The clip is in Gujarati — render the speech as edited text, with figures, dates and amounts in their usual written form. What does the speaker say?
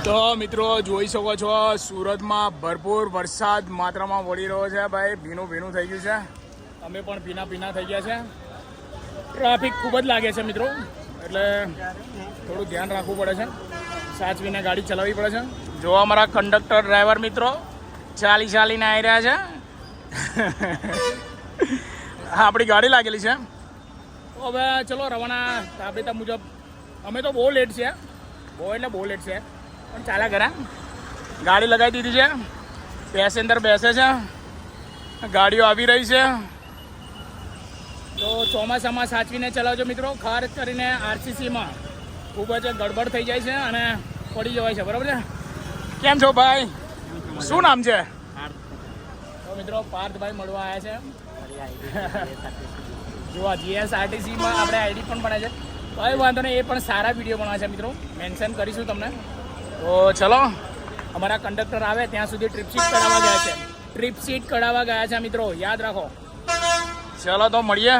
તો મિત્રો જોઈ શકો છો સુરતમાં ભરપૂર વરસાદ માત્રામાં વળી રહ્યો છે ભાઈ. ભીનું ભીનું થઈ ગયું છે. અમે પણ ભીના થઈ ગયા છે. ટ્રાફિક ખૂબ જ લાગે છે મિત્રો, એટલે થોડું ધ્યાન રાખવું પડે છે. સાચવીને ગાડી ચલાવવી પડે છે. જો અમારા કંડક્ટર ડ્રાઈવર મિત્રો ચાલીને આવી રહ્યા છે. આપણી ગાડી લાગેલી છે. તો હવે ચલો રવાના રાબેતા મુજબ. અમે તો બહુ લેટ છે, બહુ લેટ છે, પણ ચાલ્યા ઘરે ગાડી લગાવી દીધી છે. પેસેન્જર બેસે છે, ગાડીઓ આવી રહી છે. તો ચોમાસામાં સાચવીને ચલાવજો મિત્રો. ખાસ કરીને આરસીસીમાં ખૂબ જ ગડબડ થઈ જાય છે અને પડી જવાય છે. બરાબર છે? કેમ છો ભાઈ? શું નામ છે? તો મિત્રો પાર્થભાઈ મળવા આવ્યા છે. જો આ જીએસઆરટીસીમાં આપણે આઈડી પણ બનાવે છે. કંઈ વાંધો નહીં, એ પણ સારા વિડીયો બનાવે છે મિત્રો. મેન્શન કરીશું તમને. તો ચલો, અમારા કંડક્ટર આવે ત્યાં સુધી ટ્રીપ સીટ કઢાવવા ગયા છે. મિત્રો યાદ રાખો. ચલો તો મળીએ.